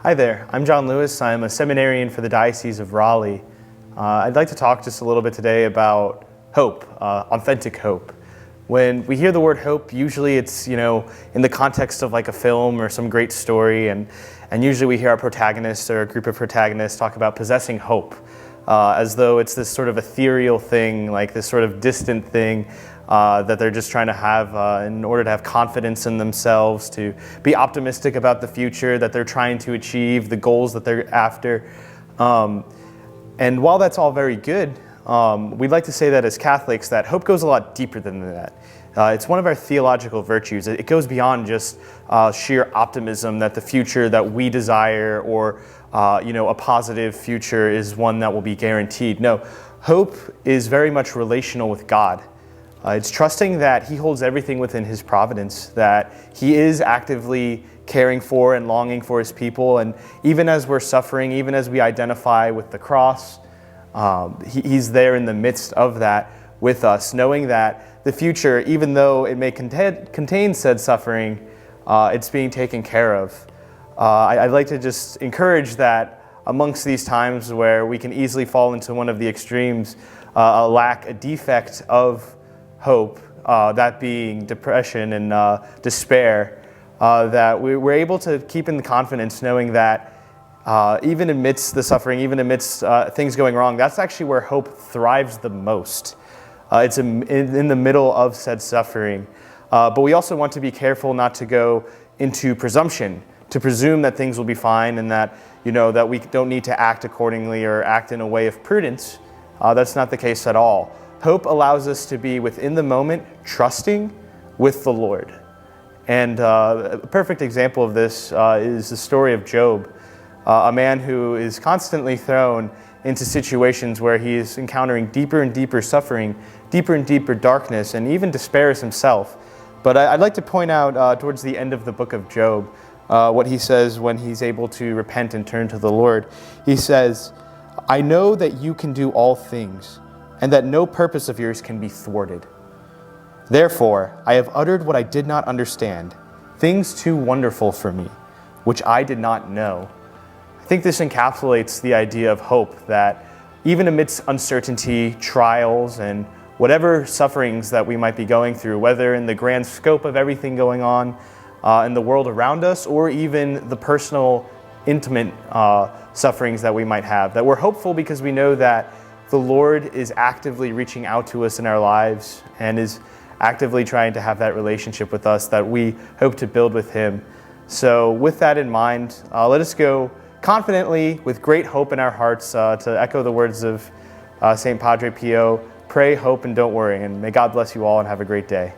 Hi there, I'm John Lewis. I'm a seminarian for the Diocese of Raleigh. I'd like to talk just a little bit today about hope, authentic hope. When we hear the word hope, usually it's, in the context of like a film or some great story, and usually we hear our protagonist or a group of protagonists talk about possessing hope, as though it's this sort of ethereal thing, like this sort of distant thing that they're just trying to have in order to have confidence in themselves, to be optimistic about the future that they're trying to achieve, the goals that they're after. And while that's all very good, we'd like to say that as Catholics, that hope goes a lot deeper than that. It's one of our theological virtues. It goes beyond just sheer optimism that the future that we desire or a positive future is one that will be guaranteed. No, hope is very much relational with God. It's trusting that He holds everything within His providence, that He is actively caring for and longing for His people, and even as we're suffering, even as we identify with the cross, He's there in the midst of that with us, knowing that the future, even though it may contain said suffering, it's being taken care of. I'd like to just encourage that amongst these times where we can easily fall into one of the extremes, a defect of hope, that being depression and despair, that we're able to keep in the confidence knowing that even amidst the suffering, even amidst things going wrong, that's actually where hope thrives the most. It's in the middle of said suffering. But we also want to be careful not to go into presumption, to presume that things will be fine and that, that we don't need to act accordingly or act in a way of prudence. That's not the case at all. Hope allows us to be within the moment, trusting with the Lord. And a perfect example of this is the story of Job, a man who is constantly thrown into situations where he is encountering deeper and deeper suffering, deeper and deeper darkness, and even despairs himself. But I'd like to point out towards the end of the book of Job, what he says when he's able to repent and turn to the Lord. He says, "I know that you can do all things, and that no purpose of yours can be thwarted. Therefore, I have uttered what I did not understand, things too wonderful for me, which I did not know." I think this encapsulates the idea of hope, that even amidst uncertainty, trials, and whatever sufferings that we might be going through, whether in the grand scope of everything going on in the world around us, or even the personal, intimate sufferings that we might have, that we're hopeful because we know that the Lord is actively reaching out to us in our lives and is actively trying to have that relationship with us that we hope to build with Him. So with that in mind, let us go confidently with great hope in our hearts to echo the words of St. Padre Pio, pray, hope, and don't worry. And may God bless you all and have a great day.